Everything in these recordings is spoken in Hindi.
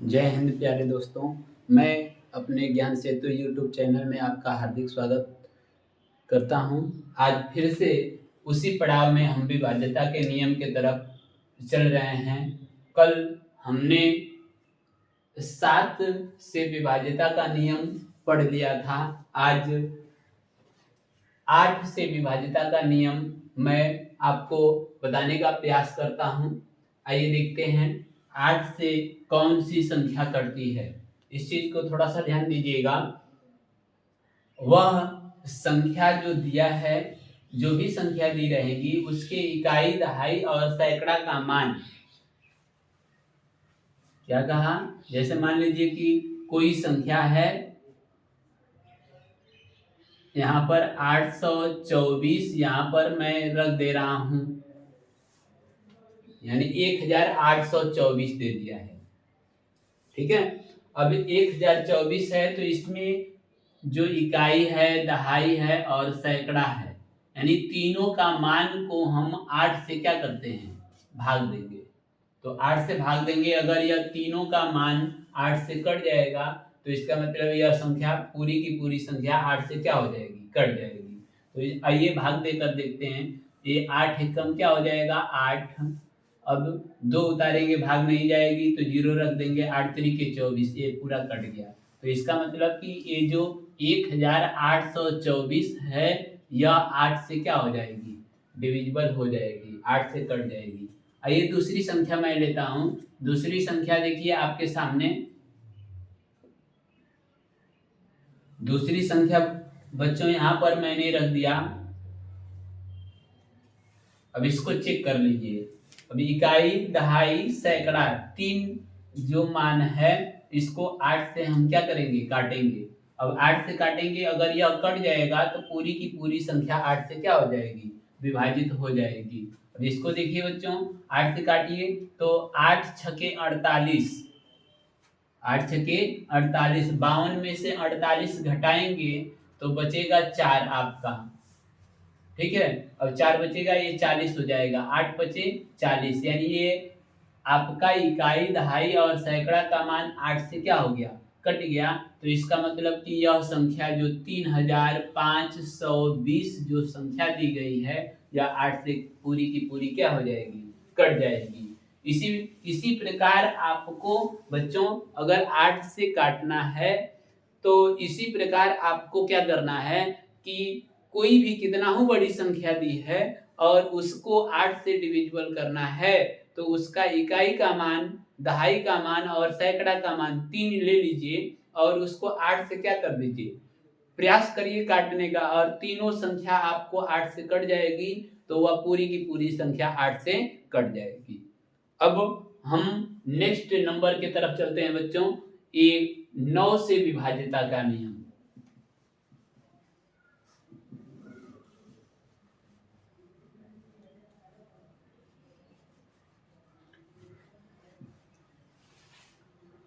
जय हिंद प्यारे दोस्तों। मैं अपने ज्ञान सेतु यूट्यूब चैनल में आपका हार्दिक स्वागत करता हूं। आज फिर से उसी पड़ाव में हम विभाज्यता के नियम के तरफ चल रहे हैं। कल हमने 7 से विभाज्यता का नियम पढ़ लिया था। आज 8 से विभाज्यता का नियम मैं आपको बताने का प्रयास करता हूं। आइए देखते हैं 8 से कौन सी संख्या कटती है। इस चीज को थोड़ा सा ध्यान दीजिएगा। वह संख्या जो दिया है, जो भी संख्या दी रहेगी उसके इकाई, दहाई और सैकड़ा का मान। क्या कहा? जैसे मान लीजिए कि कोई संख्या है, यहाँ पर 824 यहाँ पर मैं रख दे रहा हूं, यानी 1824 दे दिया है। ठीक है। अब 1024 है तो इसमें जो इकाई है, दहाई है और सैकड़ा है, यानी तीनों का मान को हम 8 से क्या करते हैं, भाग देंगे। तो 8 से भाग देंगे। अगर यह तीनों का मान 8 से कट जाएगा तो इसका मतलब यह संख्या, पूरी की पूरी संख्या 8 से क्या हो जाएगी, कट जाएगी। तो आइए भाग देकर देखते हैं। ये 8 एकम क्या हो जाएगा, 8। अब 2 उतारेंगे, भाग नहीं जाएगी तो 0 रख देंगे। 8 तरीके 24, ये पूरा कट गया। तो इसका मतलब कि ये जो 1824 है, यह 8 से क्या हो जाएगी, डिविजिबल हो जाएगी, 8 से कट जाएगी। आइए दूसरी संख्या मैं लेता हूं। दूसरी संख्या देखिए आपके सामने। दूसरी संख्या बच्चों यहां पर मैंने रख दिया। अब इसको चेक कर लीजिए। अब इकाई, दहाई, सैकड़ा, तीन जो मान है, इसको 8 से हम क्या करेंगे, काटेंगे। अब 8 से काटेंगे, अगर यह कट जाएगा तो पूरी की पूरी संख्या 8 से क्या हो जाएगी, विभाजित हो जाएगी। अब इसको देखिए बच्चों, 8 से काटिए तो 8 छके 48, 8 छके 48, 52 में से 48 घटाएंगे तो बचेगा 4 आपका। ठीक है। अब 4 बचेगा, ये 40 हो जाएगा। 8 बचे 40, यानी ये आपका इकाई, दहाई और सैकड़ा का मान 8 से क्या हो गया, कट गया। तो इसका मतलब कि यह संख्या जो 3520 जो संख्या दी गई है, यह 8 से पूरी की पूरी क्या हो जाएगी, कट जाएगी। इसी इसी प्रकार आपको बच्चों अगर 8 से काटना है तो इसी प्रकार आपको क्या करना है कि कोई भी कितना हो बड़ी संख्या दी है और उसको 8 से डिविजिबल करना है, तो उसका इकाई का मान, दहाई का मान और सैकड़ा का मान 3 ले लीजिए और उसको 8 से क्या कर दीजिए, प्रयास करिए काटने का, और तीनों संख्या आपको 8 से कट जाएगी। तो वह पूरी की पूरी संख्या 8 से कट जाएगी। अब हम नेक्स्ट नंबर की तरफ चलते हैं बच्चों। ये 9 से विभाज्यता का नियम।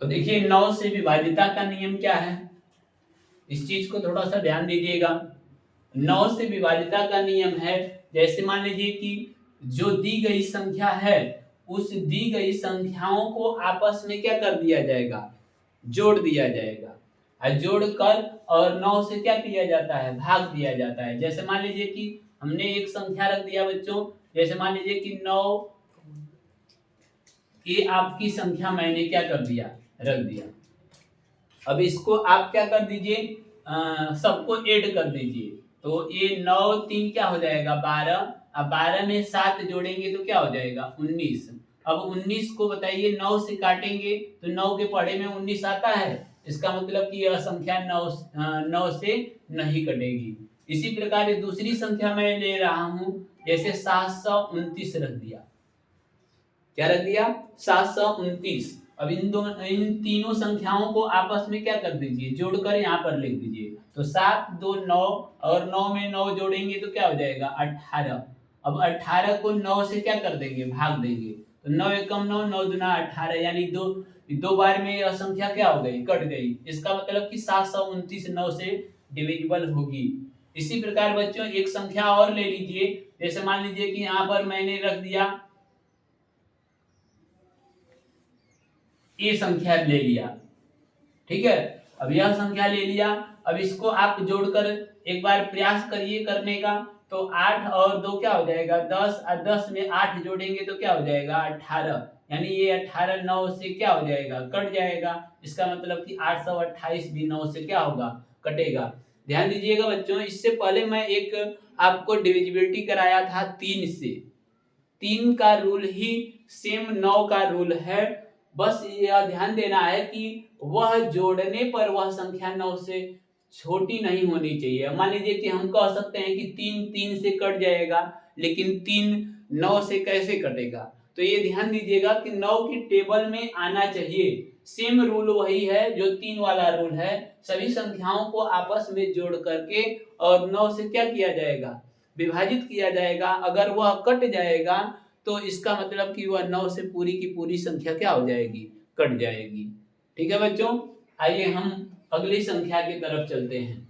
तो देखिए 9 से विभाज्यता का नियम क्या है, इस चीज को थोड़ा सा ध्यान दीजिएगा। 9 से विभाज्यता का नियम है, जैसे मान लीजिए कि जो दी गई संख्या है, उस दी गई संख्याओं को आपस में क्या कर दिया जाएगा, जोड़ दिया जाएगा। और जोड़कर और 9 से क्या किया जाता है, भाग दिया जाता है। जैसे मान लीजिए कि हमने एक संख्या रख दिया बच्चों, जैसे मान लीजिए कि 9, ये आपकी संख्या मैंने क्या कर दिया, रख दिया। अब इसको आप क्या कर दीजिए, सबको ऐड कर दीजिए। तो ये 9 3 क्या हो जाएगा, 12। अब 12 में 7 जोड़ेंगे तो क्या हो जाएगा, 19। अब 19 को बताइए 9 से काटेंगे तो 9 के पढ़े में 19 आता है। इसका मतलब कि यह संख्या 9 से नहीं कटेगी। इसी प्रकार दूसरी संख्या मैं ले रहा हूं, जैसे 729 रख दिया। क्या रख दिया, 729। अब इन तीनों संख्याओं को आपस में क्या कर दीजिए, जोड़कर यहाँ पर लिख दीजिए। तो 7 2 9, और 9 में 9 जोड़ेंगे तो क्या हो जाएगा, 18। अब 18 को 9 से क्या कर देंगे, भाग देंगे। तो 9 एकम 9, 9 दूना 18, यानी दो बार में यह संख्या क्या हो गई, कट गई। इसका मतलब कि 729 9 से डिविजिबल होगी। इसी प्रकार बच्चों एक संख्या और ले लीजिए, जैसे मान लीजिए कि यहाँ पर मैंने रख दिया ये संख्या ले लिया, ठीक है। अब यह संख्या ले लिया, अब इसको आप जोड़कर एक बार प्रयास करिए करने का। तो 8 और 2 क्या हो जाएगा 10, और 10 में 8 जोड़ेंगे तो क्या हो जाएगा 18, यानी ये 18 9 से क्या हो जाएगा कट जाएगा। इसका मतलब कि 828 भी 9 से क्या होगा कटेगा। ध्यान दीजिएगा बच्चों, इससे पहले मैं एक आपको डिविजिबिलिटी कराया था 3 से। 3 का रूल ही सेम 9 का रूल है। बस यह ध्यान देना है कि वह जोड़ने पर वह संख्या 9 से छोटी नहीं होनी चाहिए। मान लीजिए कि हम कह सकते हैं कि 3 3 से कट जाएगा, लेकिन 3 9 से कैसे कटेगा। तो ये ध्यान दीजिएगा कि 9 की टेबल में आना चाहिए। सेम रूल वही है जो 3 वाला रूल है। सभी संख्याओं को आपस में जोड़ करके और 9 से क्या किया जाएगा विभाजित किया जाएगा। अगर वह कट जाएगा तो इसका मतलब कि वह 9 से पूरी की पूरी संख्या क्या हो जाएगी कट जाएगी। ठीक है बच्चों, आइए हम अगली संख्या की तरफ चलते हैं।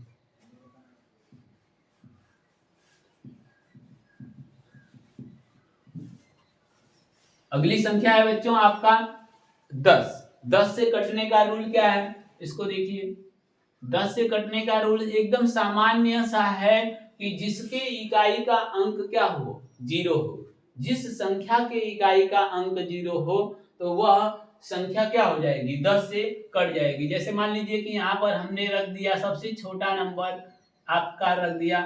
अगली संख्या है बच्चों आपका 10। 10 से कटने का रूल क्या है, इसको देखिए। 10 से कटने का रूल एकदम सामान्य सा है कि जिसके इकाई का अंक क्या हो 0 हो। जिस संख्या के इकाई का अंक 0 हो तो वह संख्या क्या हो जाएगी 10 से कट जाएगी। जैसे मान लीजिए कि यहाँ पर हमने रख दिया सबसे छोटा नंबर आपका रख दिया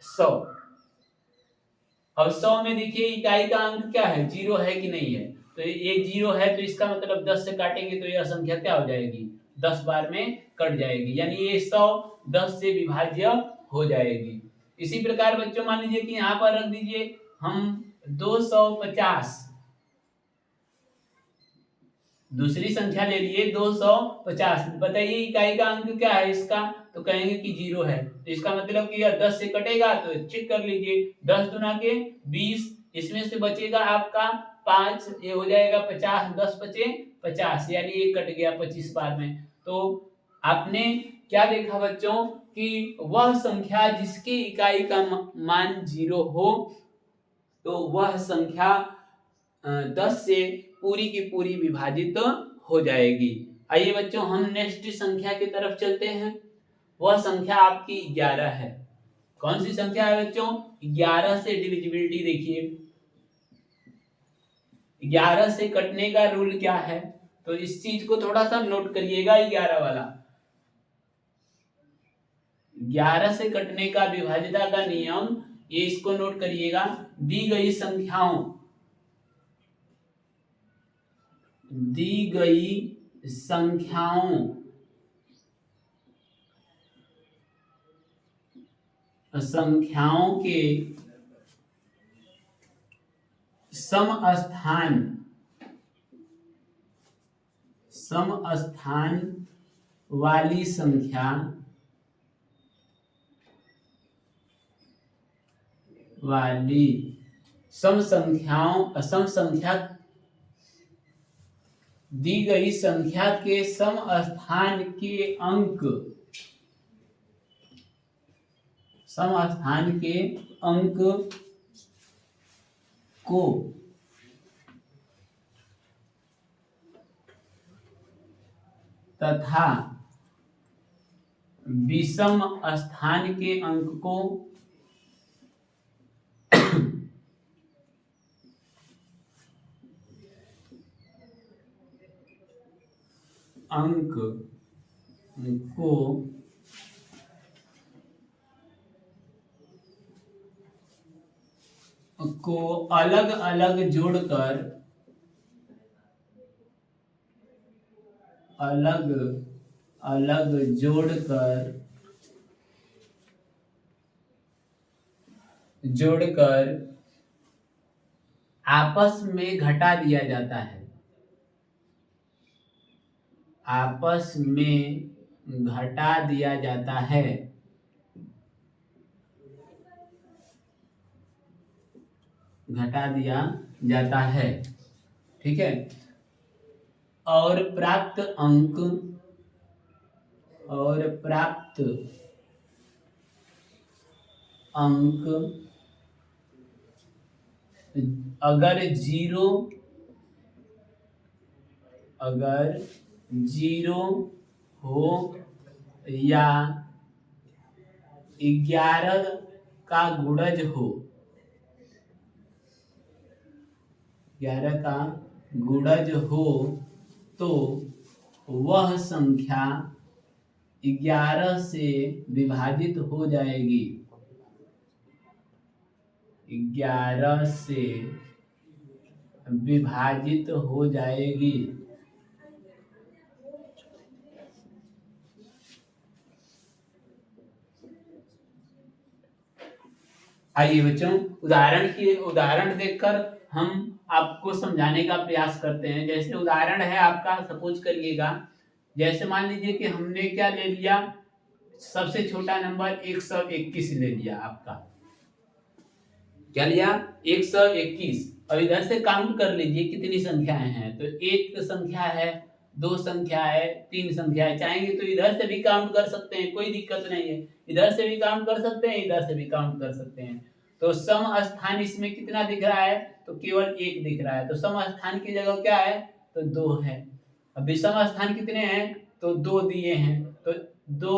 100। अब 100 में देखिए इकाई का अंक क्या है 0 है कि नहीं है। तो ये 0 है तो इसका मतलब 10 से काटेंगे तो यह संख्या क्या हो जाएगी 10 बार में कट जाएगी, यानी ये 100 10 से विभाज्य हो जाएगी। इसी प्रकार बच्चों मान लीजिए कि यहाँ पर रख दीजिए हम 250। दूसरी संख्या ले लिए 250। बताइए इकाई का अंक क्या है इसका, तो कहेंगे कि 0 है। तो इसका मतलब कि यह 10 से कटेगा तो चेक कर लीजिए 10 दुना के 20, इसमें से बचेगा आपका 5, ये हो जाएगा 50, 10 बचे 50, यानी ये कट गया 25 बार में। तो आपने क्या देखा बच्चों कि वह संख्या जिसकी इकाई का मान 0 हो तो वह संख्या 10 से पूरी की पूरी विभाजित हो जाएगी। आइए बच्चों हम नेक्स्ट संख्या की तरफ चलते हैं। वह संख्या आपकी 11 है। कौन सी संख्या है बच्चों 11 से डिविजिबिलिटी देखिए। 11 से कटने का रूल क्या है, तो इस चीज को थोड़ा सा नोट करिएगा। 11 वाला 11 से कटने का विभाज्यता का नियम, ये इसको नोट करिएगा। दी गई संख्याओं संख्याओं के समस्थान वाली संख्या सम संख्या दी गई संख्या के सम स्थान के अंक को तथा विषम स्थान के अंक को अलग अलग जोड़कर आपस में घटा दिया जाता है। आपस में घटा दिया जाता है। घटा दिया जाता है, ठीक है। और प्राप्त अंक अगर 0 अगर 0 हो या 11 का गुणज हो, 11 का गुणज हो तो वह संख्या 11 से विभाजित हो जाएगी, 11 से विभाजित हो जाएगी। आइए बच्चों, उदाहरण देखकर हम आपको समझाने का प्रयास करते हैं। जैसे उदाहरण है आपका, सपोज करिएगा, जैसे मान लीजिए कि हमने क्या ले लिया, सबसे छोटा नंबर 121 ले लिया। आपका क्या लिया? 121। और इधर से काउंट कर लीजिए कितनी संख्याएं हैं। तो एक संख्या है, दो संख्या है, तीन संख्या है। चाहेंगे तो इधर से भी काउंट कर सकते हैं, कोई दिक्कत नहीं है। इधर से भी काउंट कर सकते हैं, इधर से भी काउंट कर सकते हैं। तो सम स्थान इसमें कितना दिख रहा है? तो केवल एक दिख रहा है। तो सम स्थान की जगह क्या है? तो 2 है। अब विषम स्थान कितने हैं? तो 2 दिए हैं। तो 2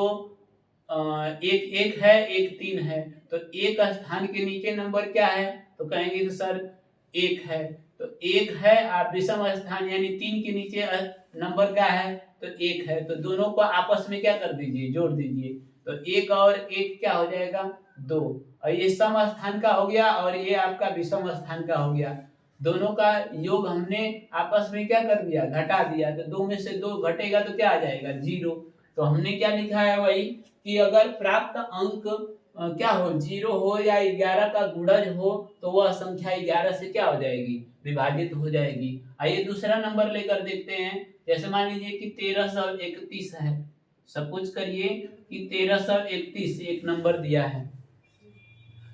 एक एक है, एक 3 है। तो एक स्थान के नीचे नंबर क्या है? तो कहेंगे कि सर 1 है। तो 1 है, आप विषम स्थान यानी 3 के नीचे नंबर क्या है? तो 1 है। तो दोनों को आपस में क्या कर दीजिए? जोड़ दीजिए। तो 1 और 1 क्या हो जाएगा? 2। और ये सम स्थान का हो गया और ये आपका विषम स्थान का हो गया। दोनों का योग हमने आपस में क्या कर दिया? घटा दिया। तो 2 में से 2 घटेगा तो क्या आ जाएगा? 0। तो हमने क्या लिखा है? वही कि अगर प्राप्त अंक क्या हो, 0 हो या 11 का गुणज हो तो वह संख्या 11 से क्या हो जाएगी? विभाजित हो जाएगी। आइए दूसरा नंबर लेकर देखते हैं। जैसे मान लीजिए कि 1331 है। सपोज करिए कि 1331 एक नंबर दिया है।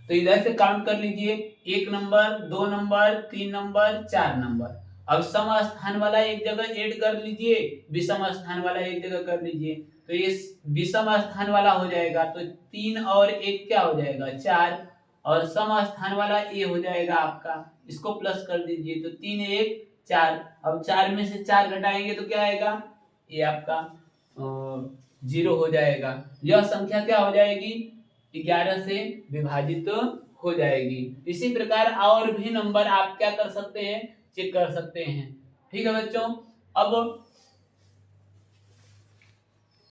तो इधर से काउंट कर लीजिए, 1 नंबर, 2 नंबर, 3 नंबर, 4 नंबर। अब सम स्थान वाला एक जगह ऐड कर लीजिए, विषम स्थान वाला एक जगह कर लीजिए। तो ये विषम स्थान वाला हो जाएगा। तो 3 और 1 क्या हो जाएगा? 4। और सम स्थान वाला ये हो जाएगा आपका, इसको प्लस कर दीजिए। तो 3 1 4। अब 4 में से 4 घटाएंगे तो क्या आएगा? ये आपका 0 हो जाएगा। यह संख्या क्या हो जाएगी? 11 से विभाजित हो जाएगी। इसी प्रकार और भी नंबर आप क्या कर सकते हैं? चेक कर सकते हैं। ठीक है बच्चों। अब